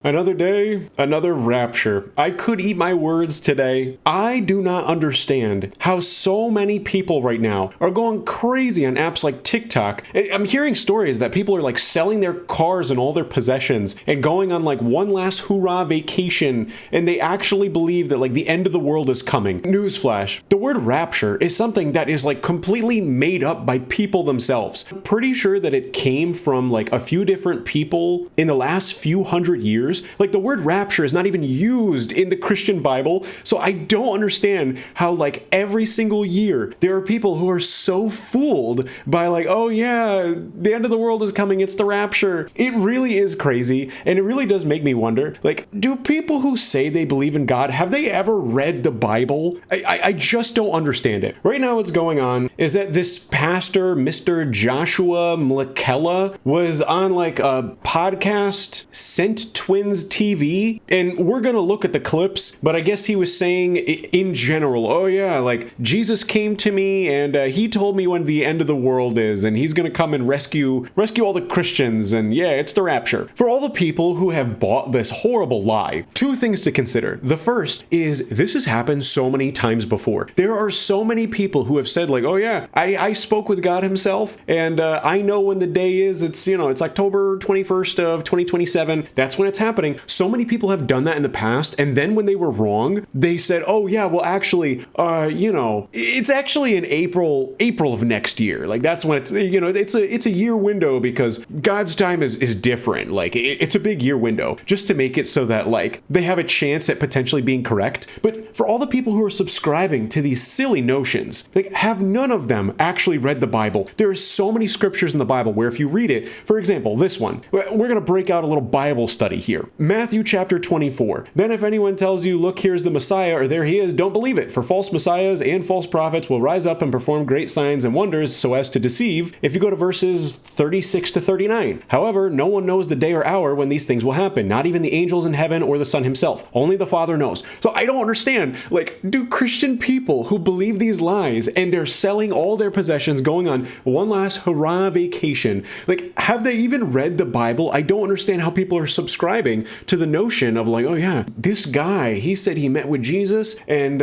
Another day, another rapture. I could eat my words today. I do not understand how so many people right now are going crazy on apps like TikTok. I'm hearing stories that people are like selling their cars and all their possessions and going on like one last hoorah vacation, and they actually believe that like the end of the world is coming. Newsflash, the word rapture is something that is like completely made up by people themselves. I'm pretty sure that it came from like a few different people in the last few hundred years. Like the word rapture is not even used in the Christian Bible, so I don't understand how like every single year there are people who are so fooled by like, oh yeah, the end of the world is coming, it's the rapture. It really is crazy, and it really does make me wonder, like, do people who say they believe in God, have they ever read the Bible? I just don't understand it. Right now what's going on is that this pastor, Mr. Joshua Mlekela, was on like a podcast, Sent Twins TV, and we're gonna look at the clips, but I guess he was saying in general, oh yeah, like Jesus came to me and he told me when the end of the world is, and he's gonna come and rescue all the Christians, and yeah, it's the rapture. For all the people who have bought this horrible lie, two things to consider. The first is this has happened so many times before. There are so many people who have said like, oh yeah, I spoke with God himself, and I know when the day is. It's October 21st of 2027. That's when it's happening. So many people have done that in the past, and then when they were wrong, they said, oh yeah, well actually, it's actually in April of next year. Like that's when it's a year window because God's time is different. Like it's a big year window just to make it so that like they have a chance at potentially being correct. But for all the people who are subscribing to these silly notions, like have none of them actually read the Bible. There are so many scriptures in the Bible where if you read it, for example, this one, we're going to break out a little Bible study here. Matthew chapter 24. Then if anyone tells you, look, here's the Messiah, or there he is, don't believe it. For false messiahs and false prophets will rise up and perform great signs and wonders so as to deceive. If you go to verses 36 to 39. However, no one knows the day or hour when these things will happen. Not even the angels in heaven or the Son himself. Only the Father knows. So I don't understand. Like, do Christian people who believe these lies and they're selling all their possessions, going on one last hurrah vacation, like, have they even read the Bible? I don't understand how people are subscribing to the notion of like, oh yeah, this guy, he said he met with Jesus, and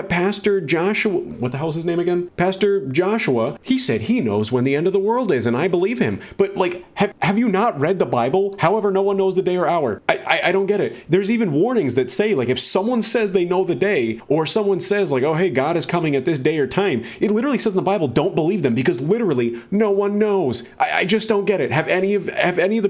Pastor Joshua, what the hell's his name again? Pastor Joshua, he said he knows when the end of the world is, and I believe him. But like, have you not read the Bible? However, no one knows the day or hour. I don't get it. There's even warnings that say like, if someone says they know the day, or someone says like, oh hey, God is coming at this day or time, it literally says in the Bible, don't believe them, because literally no one knows. I just don't get it. Have any of the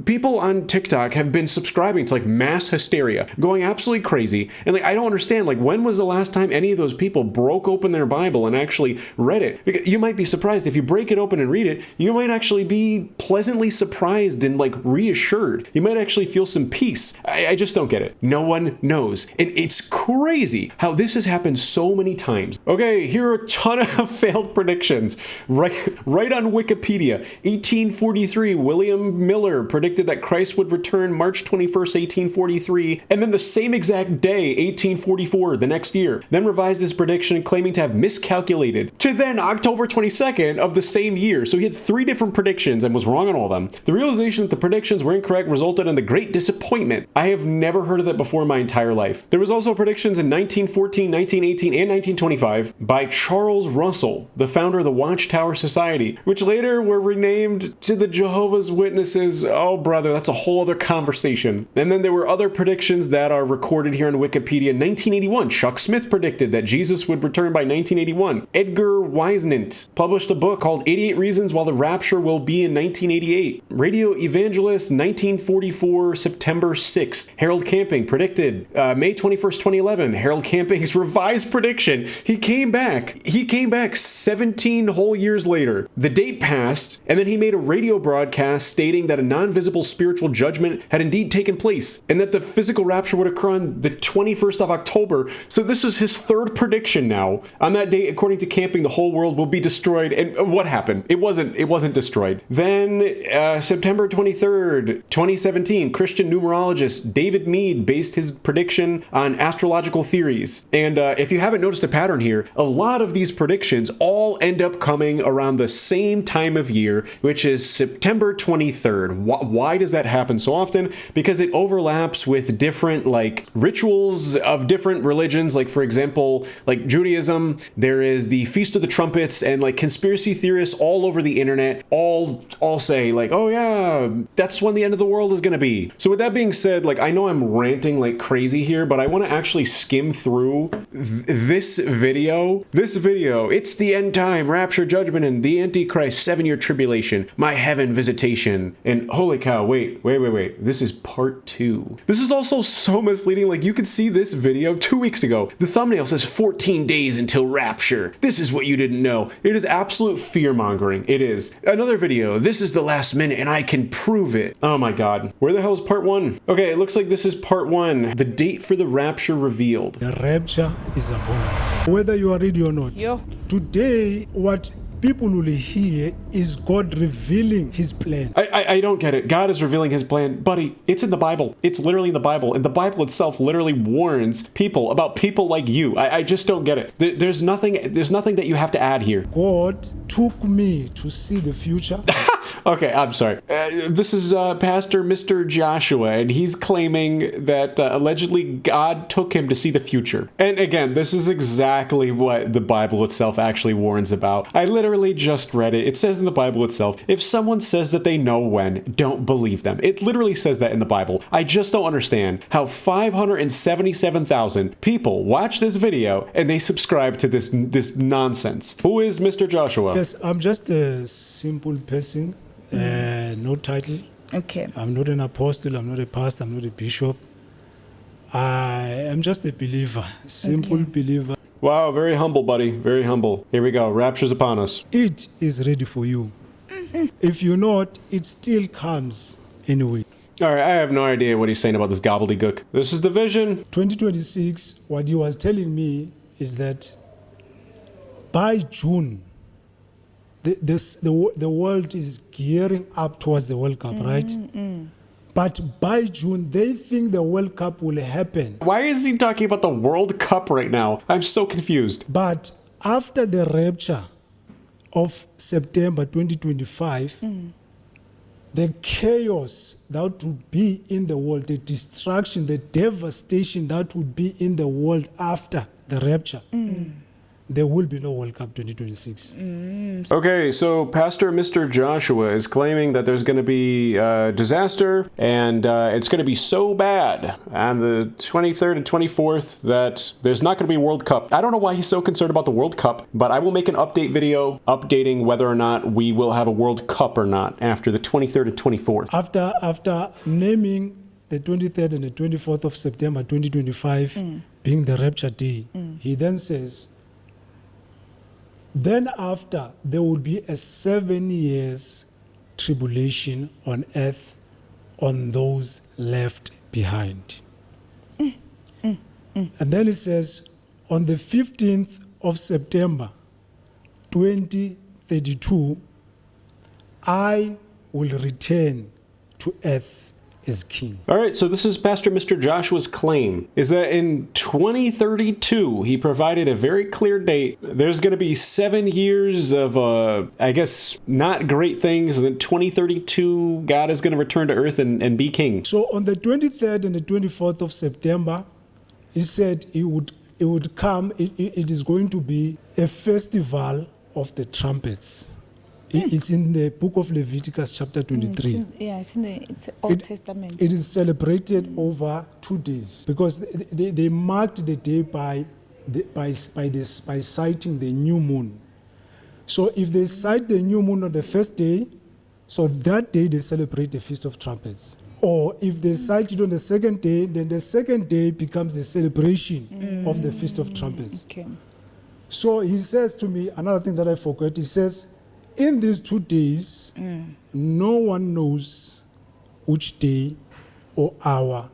people on TikTok have been subscribing to like mass hysteria, going absolutely crazy, and like I don't understand, like when was the last time any of those people broke open their Bible and actually read it? Because you might be surprised if you break it open and read it, you might actually be pleasantly surprised and like reassured. You might actually feel some peace. I just don't get it. No one knows, and it's crazy how this has happened so many times. Okay, here are a ton of failed predictions. Right on Wikipedia. 1843, William Miller predicted that Christ would return March 21st, 1843, and then the same exact day, 1844, the next year, then revised his prediction claiming to have miscalculated to then October 22nd of the same year. So he had 3 different predictions and was wrong on all of them. The realization that the predictions were incorrect resulted in the great disappointment. I have never heard of that before in my entire life. There was also predictions in 1914, 1918, and 1925 by Charles Russell, the founder of the Watchtower Society, which later were renamed to the Jehovah's Witnesses. Oh brother, that's a whole other conversation. And then there were other predictions that are recorded here on Wikipedia. In 1981, Chuck Smith predicted that Jesus would return by 1981. Edgar Weisnant published a book called 88 Reasons Why the Rapture Will Be in 1988. Radio Evangelist, 1944, September 6th. Harold Camping predicted May 21st, 2011. Harold Camping's revised prediction. He came back 17 whole years later. The date passed, and then he made a radio broadcast stating that a non-visible spiritual judgment had indeed taken place, and that the physical rapture would occur on the 21st of October. So this is his 3rd prediction now. On that date, according to Camping, the whole world will be destroyed. And what happened? It wasn't destroyed. Then September 23rd, 2017, Christian numerologist David Meade based his prediction on astrological astrological theories. And if you haven't noticed a pattern here, a lot of these predictions all end up coming around the same time of year, which is September 23rd. Why does that happen so often? Because it overlaps with different like rituals of different religions. Like for example, like Judaism, there is the Feast of the Trumpets, and like conspiracy theorists all over the internet all say like, oh yeah, that's when the end of the world is going to be. So with that being said, like I know I'm ranting like crazy here, but I want to actually skim through this video. It's the end time, rapture, judgment, and the Antichrist, 7-year tribulation, my heaven visitation. And holy cow, wait. This is part 2. This is also so misleading. Like you could see this video 2 weeks ago. The thumbnail says 14 days until rapture. This is what you didn't know. It is absolute fear mongering. It is. Another video. This is the last minute and I can prove it. Oh my God. Where the hell is part 1? Okay, it looks like this is part 1. The date for the rapture revealed. The rapture is upon us. Whether you are ready or not. Today, what people will hear is God revealing his plan. I don't get it. God is revealing his plan. Buddy, it's in the Bible. It's literally in the Bible. And the Bible itself literally warns people about people like you. I just don't get it. There's nothing that you have to add here. God took me to see the future. Okay, I'm sorry. This is Pastor Mr. Joshua, and he's claiming that allegedly God took him to see the future. And again, this is exactly what the Bible itself actually warns about. I literally just read it. It says in the Bible itself, if someone says that they know when, don't believe them. It literally says that in the Bible. I just don't understand how 577,000 people watch this video and they subscribe to this nonsense. Who is Mr. Joshua? Yes, I'm just a simple person. No title. Okay. I'm not an apostle, I'm not a pastor, I'm not a bishop. I am just a believer, simple believer. Wow, very humble, buddy. Very humble. Here we go. Rapture's upon us. It is ready for you. If you're not, it still comes anyway. All right, I have no idea what he's saying about this gobbledygook. This is the vision. 2026, what he was telling me is that by June, the world is gearing up towards the World Cup, right? But by June, they think the World Cup will happen. Why is he talking about the World Cup right now? I'm so confused. But after the rapture of September 2025, the chaos that would be in the world, the destruction, the devastation that would be in the world after the rapture, there will be no World Cup 2026. Okay, so Pastor Mr. Joshua is claiming that there's going to be a disaster, and it's going to be so bad on the 23rd and 24th that there's not going to be a World Cup. I don't know why he's so concerned about the World Cup, but I will make an update video updating whether or not we will have a World Cup or not after the 23rd and 24th. After naming the 23rd and the 24th of September 2025 being the rapture day, he then says, then after, there will be a 7 years tribulation on earth on those left behind. And then it says, on the 15th of September 2032, I will return to earth as king. All right, so this is Pastor Mr. Joshua's claim, is that in 2032, he provided a very clear date. There's going to be 7 years of, I guess, not great things, and then 2032, God is going to return to earth and be king. So on the 23rd and the 24th of September, he said it would come, it is going to be a festival of the trumpets. It's in the book of Leviticus chapter 23. It's in the Old Testament. It is celebrated over 2 days because they marked the day by sighting the new moon. So if they sight the new moon on the first day, so that day they celebrate the Feast of Trumpets. Or if they sight it on the second day, then the second day becomes the celebration of the Feast of Trumpets. Okay. So he says to me, another thing that I forgot, he says, in these 2 days, no one knows which day or hour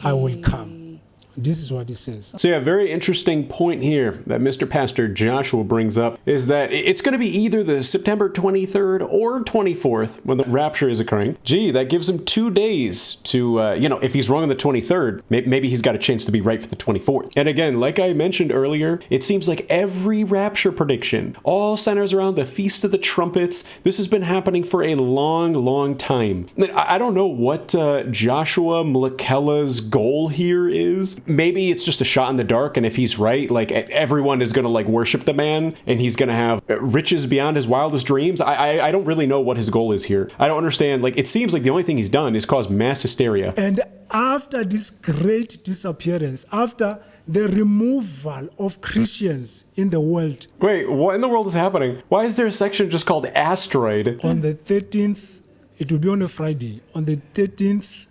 I will come. This is what it says. So yeah, very interesting point here that Mr. Pastor Joshua brings up is that it's going to be either the September 23rd or 24th when the rapture is occurring. Gee, that gives him 2 days to, if he's wrong on the 23rd, maybe he's got a chance to be right for the 24th. And again, like I mentioned earlier, it seems like every rapture prediction all centers around the Feast of the Trumpets. This has been happening for a long, long time. I don't know what Joshua Mlakella's goal here is. Maybe it's just a shot in the dark, and if he's right, like everyone is going to like worship the man, and he's going to have riches beyond his wildest dreams. I don't really know what his goal is here. I don't understand. Like, it seems like the only thing he's done is cause mass hysteria. And after this great disappearance, after the removal of Christians in the world. Wait, what in the world is happening? Why is there a section just called Asteroid? On the 13th, it will be on a Friday, on the 13th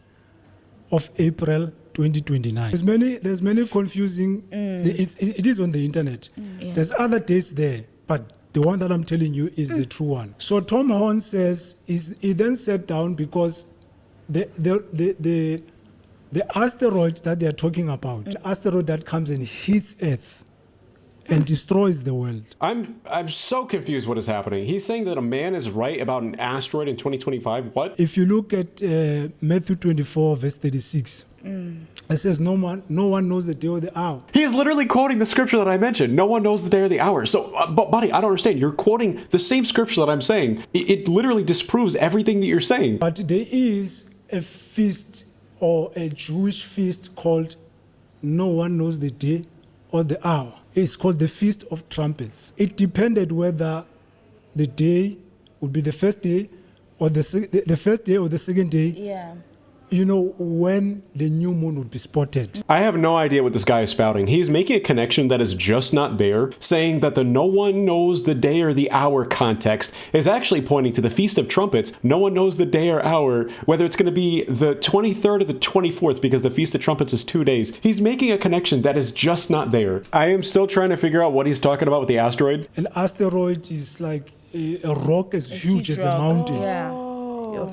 of April 2029. There's many confusing. It is on the internet. Yeah. There's other dates there, but the one that I'm telling you is the true one. So Tom Horn says he then sat down because the asteroid that they are talking about, the asteroid that comes and hits Earth and destroys the world. I'm so confused what is happening. He's saying that a man is right about an asteroid in 2025. What? If you look at Matthew 24 verse 36, it says no one knows the day or the hour. He is literally quoting the scripture that I mentioned. No one knows the day or the hour. So, but buddy, I don't understand. You're quoting the same scripture that I'm saying. It literally disproves everything that you're saying. But there is a feast or a Jewish feast called no one knows the day or the hour. It's called the Feast of Trumpets. It depended whether the day would be the first day or the first day or the second day. Yeah. When the new moon would be spotted. I have no idea what this guy is spouting. He's making a connection that is just not there, saying that the no one knows the day or the hour context is actually pointing to the Feast of Trumpets. No one knows the day or hour, whether it's going to be the 23rd or the 24th, because the Feast of Trumpets is 2 days. He's making a connection that is just not there. I am still trying to figure out what he's talking about with the asteroid. An asteroid is like a rock as huge as a mountain. Yeah.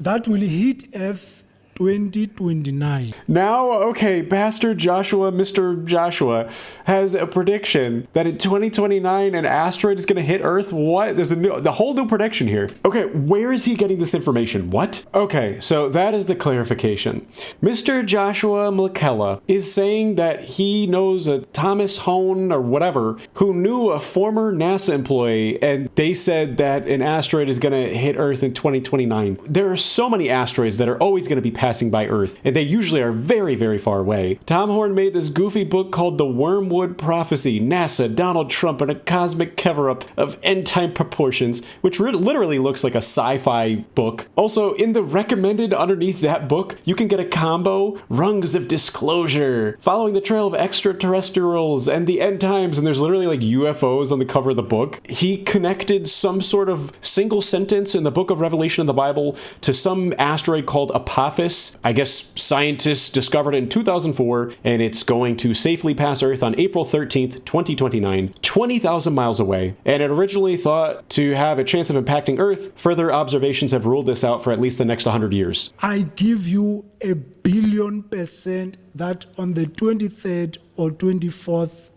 That will hit Earth 2029. Now, okay, Pastor Joshua, Mr. Joshua, has a prediction that in 2029 an asteroid is going to hit Earth. What? There's the whole new prediction here. Okay, where is he getting this information? What? Okay, so that is the clarification. Mr. Joshua Mlakella is saying that he knows a Thomas Hone or whatever who knew a former NASA employee, and they said that an asteroid is going to hit Earth in 2029. There are so many asteroids that are always going to be passing by Earth, and they usually are very, very far away. Tom Horn made this goofy book called The Wormwood Prophecy, NASA, Donald Trump, and a cosmic cover-up of end-time proportions, which literally looks like a sci-fi book. Also, in the recommended underneath that book, you can get a combo, Rungs of Disclosure, following the trail of extraterrestrials and the end times, and there's literally like UFOs on the cover of the book. He connected some sort of single sentence in the book of Revelation in the Bible to some asteroid called Apophis. I guess scientists discovered it in 2004, and it's going to safely pass Earth on April 13th, 2029, 20,000 miles away. And it originally thought to have a chance of impacting Earth. Further observations have ruled this out for at least the next 100 years. I give you 1,000,000,000% that on the 23rd or 24th,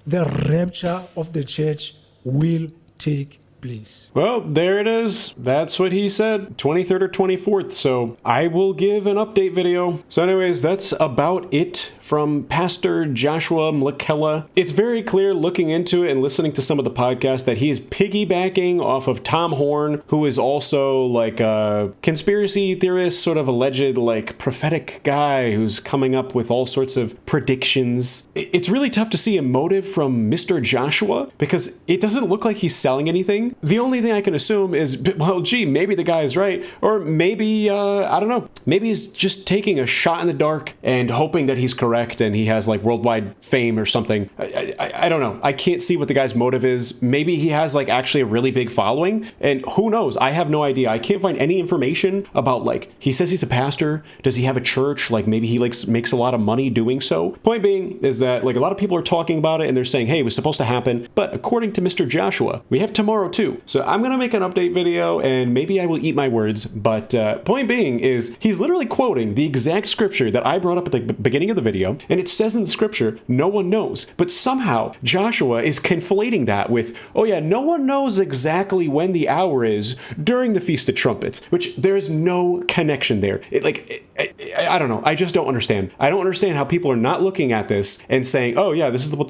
the rapture of the church will take place. Well, there it is. That's what he said, 23rd or 24th. So I will give an update video. So anyways, that's about it from Pastor Joshua Mlakella. It's very clear looking into it and listening to some of the podcasts that he is piggybacking off of Tom Horn, who is also like a conspiracy theorist, sort of alleged like prophetic guy who's coming up with all sorts of predictions. It's really tough to see a motive from Mr. Joshua because it doesn't look like he's selling anything. The only thing I can assume is, well, gee, maybe the guy is right, or maybe, I don't know, maybe he's just taking a shot in the dark and hoping that he's correct and he has like worldwide fame or something. I don't know. I can't see what the guy's motive is. Maybe he has like actually a really big following, and who knows? I have no idea. I can't find any information about like, he says he's a pastor. Does he have a church? Like maybe he like makes a lot of money doing so. Point being is that like a lot of people are talking about it and they're saying, hey, it was supposed to happen. But according to Mr. Joshua, we have tomorrow too. too. So I'm going to make an update video and maybe I will eat my words. But point being is he's literally quoting the exact scripture that I brought up at the beginning of the video. And it says in the scripture, no one knows. But somehow Joshua is conflating that with, oh yeah, no one knows exactly when the hour is during the Feast of Trumpets, which there's no connection there. I don't know. I just don't understand. I don't understand how people are not looking at this and saying, oh yeah, this is what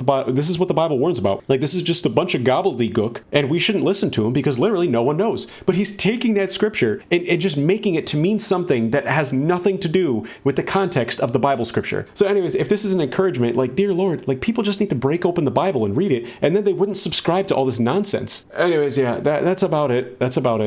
the Bible warns about. Like, this is just a bunch of gobbledygook and we shouldn't listen to him because literally no one knows. But he's taking that scripture and just making it to mean something that has nothing to do with the context of the Bible scripture. So anyways, if this is an encouragement, like, dear Lord, like, people just need to break open the Bible and read it, and then they wouldn't subscribe to all this nonsense. Anyways, yeah, that's about it. That's about it.